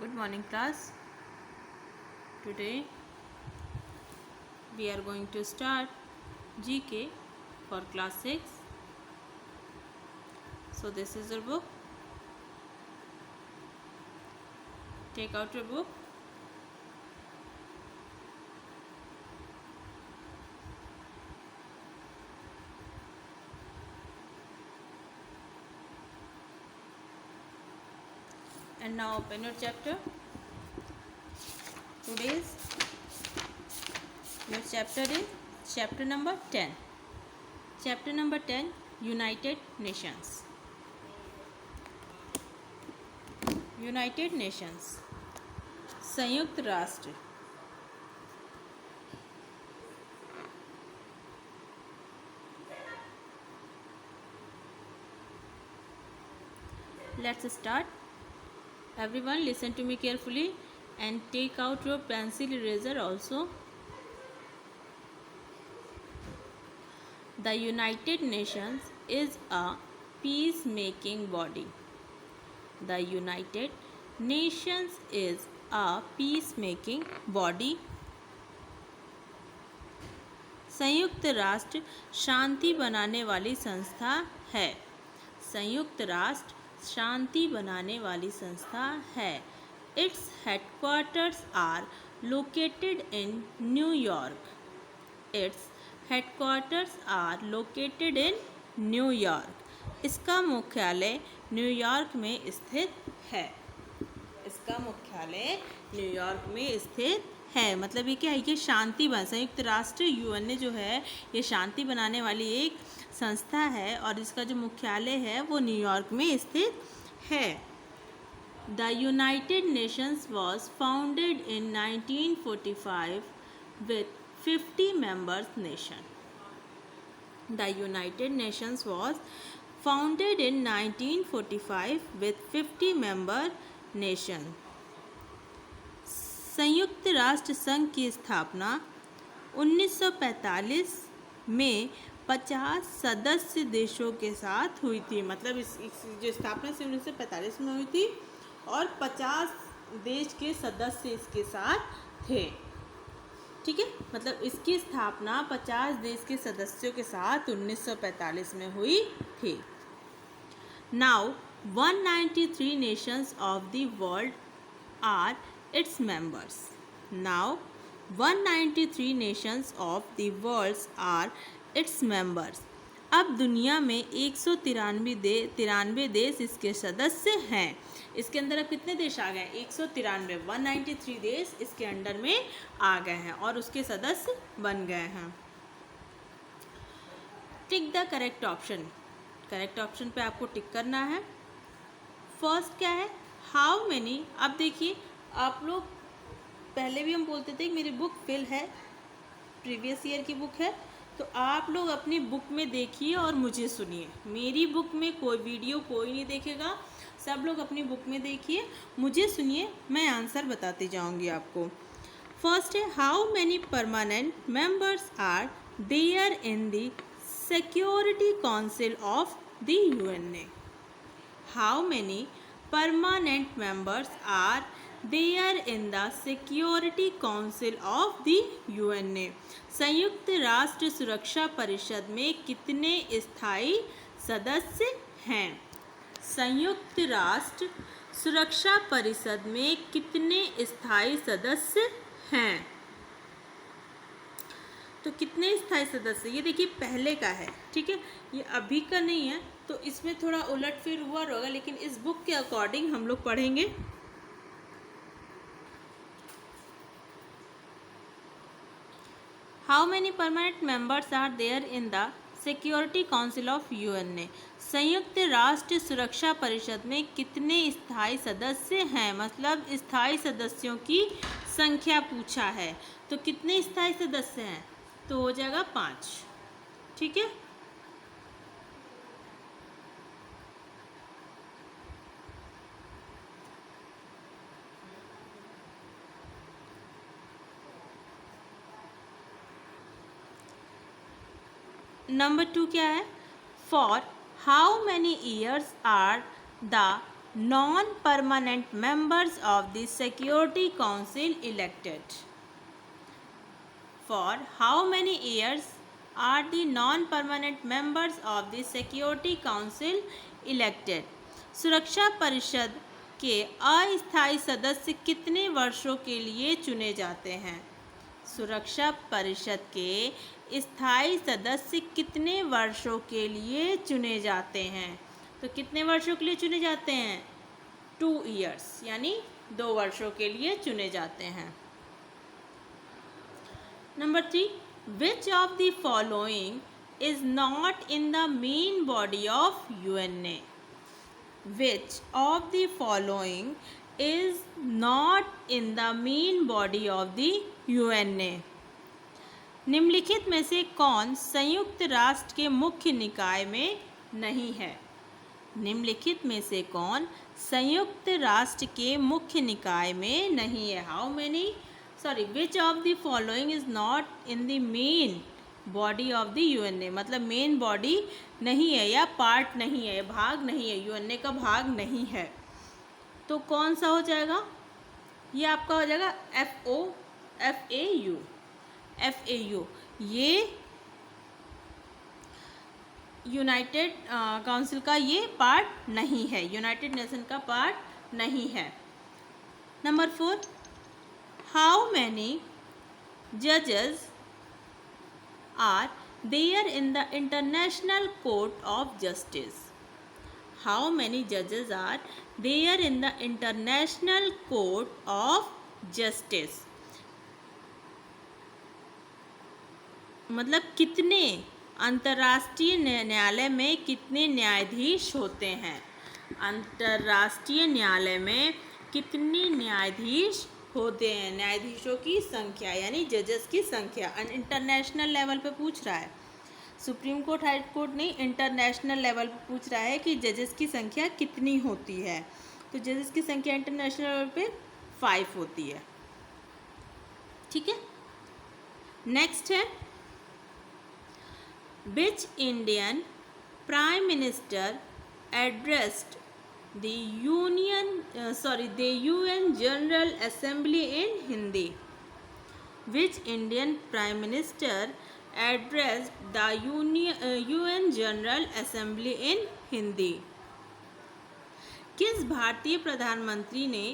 Good morning, class. Today we are going to start GK for class 6. So this is your book. Take out your book. And now open your chapter. Today's your chapter is chapter number 10. Chapter number 10, United Nations. United Nations, संयुक्त राष्ट्र. Let's start. Everyone listen to me carefully and take out your pencil eraser also. The United Nations is a peacemaking body. The United Nations is a peacemaking body. संयुक्त राष्ट्र शांति बनाने वाली संस्था है. संयुक्त राष्ट्र शांति बनाने वाली संस्था है. Its headquarters are located in New York. Its headquarters are located in New York. इसका मुख्यालय न्यूयॉर्क में स्थित है. इसका मुख्यालय न्यूयॉर्क में स्थित है. मतलब ये क्या है, ये शांति बन संयुक्त राष्ट्र यूएनए जो है ये शांति बनाने वाली एक संस्था है और इसका जो मुख्यालय है वो न्यूयॉर्क में स्थित है. The United Nations was founded in 1945 with 50 members nation. The United Nations was founded in 1945 with 50 member nation. संयुक्त राष्ट्र संघ की स्थापना 1945 में 50 सदस्य देशों के साथ हुई थी. मतलब इस जो स्थापना से 1945 में हुई थी और 50 देश के सदस्य इसके साथ थे. ठीक है, मतलब इसकी स्थापना 50 देश के सदस्यों के साथ 1945 में हुई थी. Now 193 nations of the world are its members. Now 193 nations of the world are its members. अब दुनिया में 193 देश इसके सदस्य हैं. इसके अंदर अब कितने देश आ गए? 193 देश इसके अंडर में आ गए हैं और उसके सदस्य बन गए हैं. Tick the correct option. Correct option पे आपको टिक करना है. फर्स्ट क्या है? How many. अब देखिए, आप लोग पहले भी हम बोलते थे कि मेरी बुक फिल है, प्रीवियस ईयर की बुक है, तो आप लोग अपनी बुक में देखिए और मुझे सुनिए. मेरी बुक में कोई वीडियो कोई नहीं देखेगा. सब लोग अपनी बुक में देखिए, मुझे सुनिए, मैं आंसर बताती जाऊंगी आपको. फर्स्ट है, how many permanent members are there in the security council of the UNA. How many permanent members are there in the security council of the UNA. संयुक्त राष्ट्र सुरक्षा परिषद में कितने स्थायी सदस्य हैं? संयुक्त राष्ट्र सुरक्षा परिषद में कितने स्थायी सदस्य हैं? तो कितने स्थायी सदस्य, ये देखिए पहले का है. ठीक है, ये अभी का नहीं है तो इसमें थोड़ा उलटफेर हुआ होगा, लेकिन इस बुक के अकॉर्डिंग हम लोग पढ़ेंगे. How many permanent members are there in the security council of UNA. संयुक्त राष्ट्र सुरक्षा परिषद में कितने स्थायी सदस्य हैं, मतलब स्थायी सदस्यों की संख्या पूछा है. तो कितने स्थायी सदस्य हैं? तो हो जाएगा 5. ठीक है, नंबर 2 क्या है? For how many years are the non-permanent members of the Security Council elected? For how many years are the non-permanent members of the Security Council elected? सुरक्षा परिषद के अस्थायी सदस्य कितने वर्षों के लिए चुने जाते हैं? सुरक्षा परिषद के स्थायी सदस्य कितने वर्षों के लिए चुने जाते हैं? तो कितने वर्षों के लिए चुने जाते हैं? 2 years, यानी 2 वर्षों के लिए चुने जाते हैं। Number 3, which of the following is not in the main body of UNA? Which of the following is not in the main body of the UNA? निम्नलिखित में से कौन संयुक्त राष्ट्र के मुख्य निकाय में नहीं है? निम्नलिखित में से कौन संयुक्त राष्ट्र के मुख्य निकाय में नहीं है? Which of the following is not in the main body of the UNA? मतलब मेन बॉडी नहीं है या पार्ट नहीं है, भाग नहीं है, यूएनए का भाग नहीं है। तो कौन सा हो जाएगा? ये आपका हो जाएगा FAU। ये यूनाइटेड काउंसिल का ये पार्ट नहीं है, यूनाइटेड नेशन का पार्ट नहीं है। नंबर 4, हाउ मैनी जजेस are there in the International Court of Justice? How many judges are there in the International Court of Justice? मतलब कितने अंतर्राष्ट्रीय न्यायालय में कितने न्यायाधीश होते हैं? अंतर्राष्ट्रीय न्यायालय में कितने न्यायाधीश होते हैं? न्यायाधीशों की संख्या यानी जजेस की संख्या। इंटरनेशनल लेवल पे पूछ रहा है, सुप्रीम कोर्ट हाई कोर्ट नहीं, इंटरनेशनल लेवल पे पूछ रहा है कि जजेस की संख्या कितनी होती है। तो जजेस की संख्या इंटरनेशनल लेवल पे 5 होती है। ठीक है, नेक्स्ट है, which Indian prime minister addressed the UN General Assembly in Hindi? Which Indian Prime Minister addressed the UN General Assembly in Hindi? किस भारतीय प्रधानमंत्री ने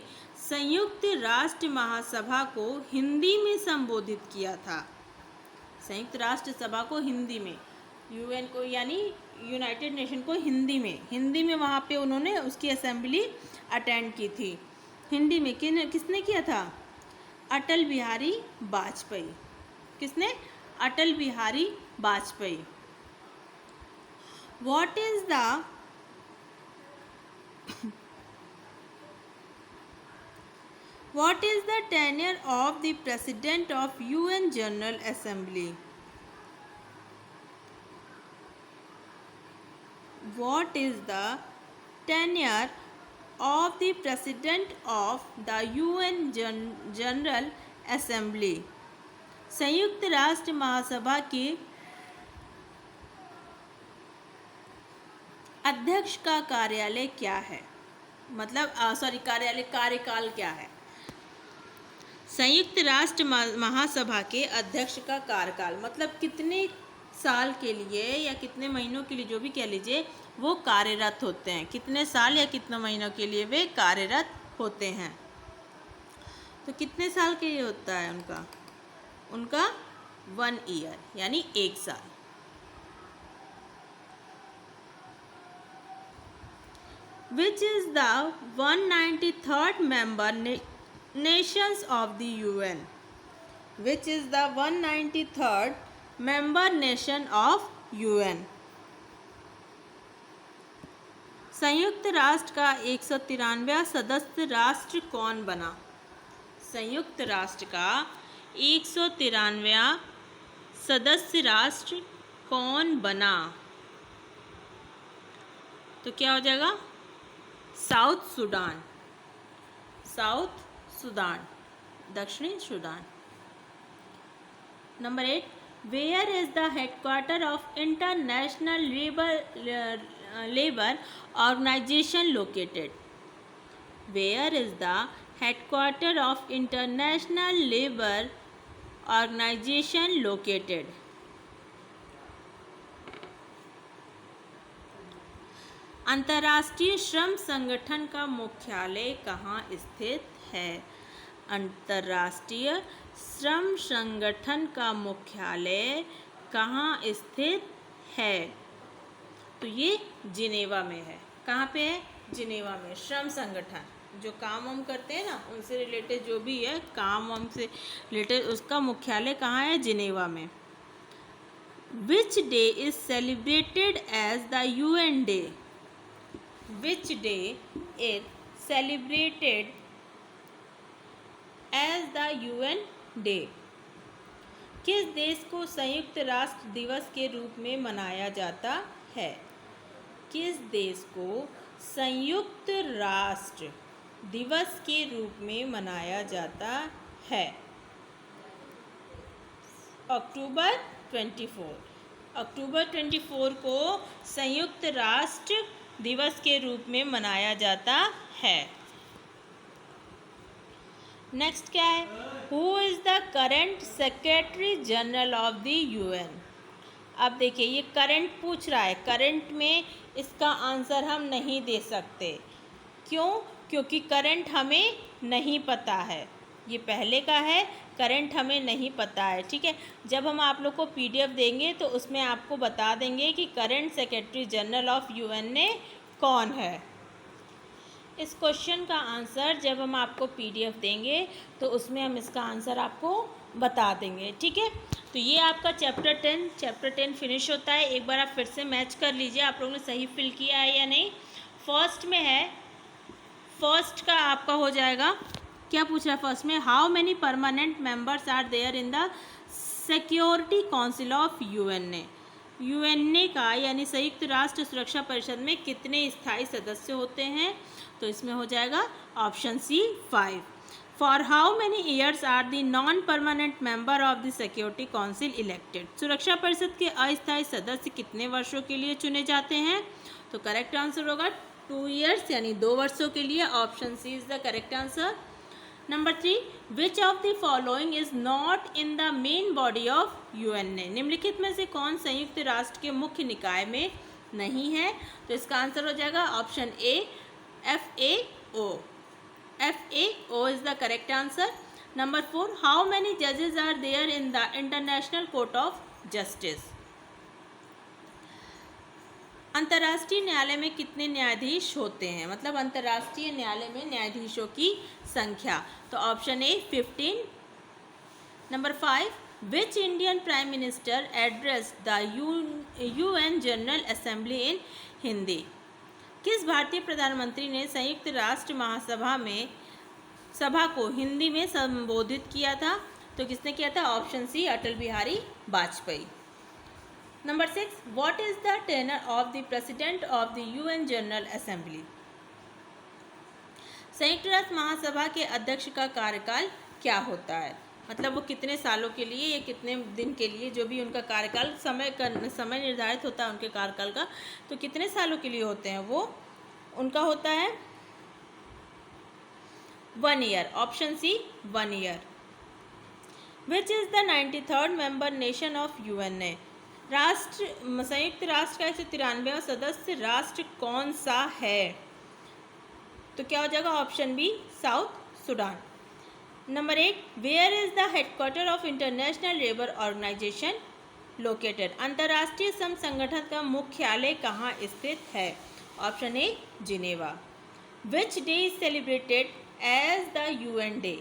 संयुक्त राष्ट्र महासभा को हिंदी में संबोधित किया था? संयुक्त राष्ट्र सभा को हिंदी में, यूएन को यानी यूनाइटेड नेशन को हिंदी में वहाँ पे उन्होंने उसकी असेंबली अटेंड की थी। हिंदी में किसने किया था? अटल बिहारी वाजपेयी। किसने? Atal Bihari Vajpayee. What is the tenure of the president of the जनरल general? What is the tenure of the President of the UN General Assembly? संयुक्त राष्ट्र महासभा के अध्यक्ष का कार्यालय क्या है? मतलब कार्यकाल क्या है? संयुक्त राष्ट्र महासभा के अध्यक्ष का कार्यकाल मतलब कितने साल के लिए या कितने महीनों के लिए, जो भी कह लीजिए, वो कार्यरत होते हैं। कितने साल या कितने महीनों के लिए वे कार्यरत होते हैं? तो कितने साल के लिए होता है उनका 1 year यानी 1 साल। Which is the 193rd member nations of the UN? Which is the 193rd member nation of UN? संयुक्त राष्ट्र का 193वां सदस्य राष्ट्र कौन बना? संयुक्त राष्ट्र का 193वां सदस्य राष्ट्र कौन बना? तो क्या हो जाएगा? साउथ सुडान, दक्षिणी Sudan. Number 8, where is the headquarter of international labour organisation located? Where is the headquarter of international labour organisation located? अंतर्राष्ट्रीय श्रम संगठन का मुख्यालय कहाँ स्थित है? अंतर्राष्ट्रीय श्रम संगठन का मुख्यालय कहाँ स्थित है? तो ये जिनेवा में है। कहाँ पे है? जिनेवा में। श्रम संगठन जो काम हम करते हैं ना, उनसे रिलेटेड जो भी है काम हमसे रिलेटेड, उसका मुख्यालय कहाँ है? जिनेवा में। Which day is celebrated as the UN Day? Which day is celebrated as the UN Day? किस देश को संयुक्त राष्ट्र दिवस के रूप में मनाया जाता है? किस देश को संयुक्त राष्ट्र दिवस के रूप में मनाया जाता है? अक्टूबर 24। अक्टूबर 24 को संयुक्त राष्ट्र दिवस के रूप में मनाया जाता है। नेक्स्ट क्या है? Who is the current secretary general of the UN? अब देखिए, ये करंट पूछ रहा है। करंट में इसका आंसर हम नहीं दे सकते। क्यों? क्योंकि करंट हमें नहीं पता है। ये पहले का है, करंट हमें नहीं पता है। ठीक है, जब हम आप लोग को पीडीएफ देंगे तो उसमें आपको बता देंगे कि current secretary general of UN ने कौन है। इस क्वेश्चन का आंसर जब हम आपको पीडीएफ देंगे तो उसमें हम इसका आंसर आपको बता देंगे। ठीक है, तो ये आपका चैप्टर 10 फिनिश होता है। एक बार आप फिर से मैच कर लीजिए आप लोगों ने सही फिल किया है या नहीं। फर्स्ट में है, फर्स्ट का आपका हो जाएगा, क्या पूछ रहा है फर्स्ट में? How many permanent members are there in the security council of UNA? UNA का यानी संयुक्त राष्ट्र सुरक्षा परिषद में कितने स्थायी सदस्य होते हैं? तो इसमें हो जाएगा option C 5। For how many years are the non permanent member of the security council elected? सुरक्षा परिषद के अस्थायी सदस्य कितने वर्षों के लिए चुने जाते हैं? तो करेक्ट आंसर होगा 2 ईयर्स यानी 2 वर्षों के लिए। Option C is the correct answer. Number 3, which of the following is not in the main body of UNA? निम्नलिखित में से कौन संयुक्त राष्ट्र के मुख्य निकाय में नहीं है? तो इसका आंसर हो जाएगा option A, FAO। FAO is the correct answer. Number 4, how many जजेस are there in the international court of justice? अंतर्राष्ट्रीय न्यायालय में कितने न्यायाधीश होते हैं? मतलब अंतर्राष्ट्रीय न्यायालय में न्यायाधीशों की संख्या। तो option A 15। Number 5, which Indian prime minister address the UN general assembly in Hindi? किस भारतीय प्रधानमंत्री ने संयुक्त राष्ट्र महासभा में सभा को हिंदी में संबोधित किया था? तो किसने किया था? Option C, Atal Bihari Vajpayee. Number 6, what is the tenure of the president of the UN general assembly? संयुक्त राष्ट्र महासभा के अध्यक्ष का कार्यकाल क्या होता है? मतलब वो कितने सालों के लिए या कितने दिन के लिए, जो भी उनका कार्यकाल समय निर्धारित होता है उनके कार्यकाल का, तो कितने सालों के लिए होते हैं वो? उनका होता है 1 year. Option C 1 year. Which is the 93rd member nation of UNA? संयुक्त राष्ट्र का 193वां सदस्य राष्ट्र कौन सा है? तो क्या हो जाएगा? Option B, South Sudan. Number 8, where is the headquarter of international labour organisation located? अंतर्राष्ट्रीय श्रम संगठन का मुख्यालय कहाँ स्थित है? Option A, Geneva. Which day is celebrated as the UN day?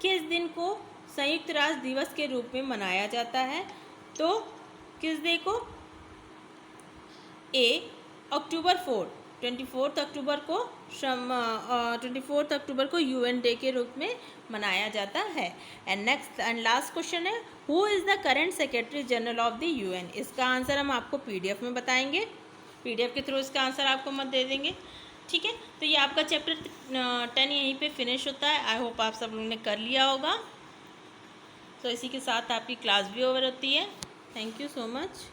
किस दिन को संयुक्त राष्ट्र दिवस के रूप में मनाया जाता है? तो किस डे को? ए, अक्टूबर 4, 24 अक्टूबर को 24 अक्टूबर को UN डे के रूप में मनाया जाता है। And next and last question है, who is the current secretary general of the UN? इसका आंसर हम आपको PDF में बताएंगे, PDF के थ्रू इसका आंसर आपको मत दे देंगे। ठीक है, तो ये आपका चैप्टर 10 यहीं पे फिनिश होता है। आई होप आप सब लोगों ने कर लिया होगा। तो इसी के साथ आपकी क्लास भी ओवर होती है। Thank you so much.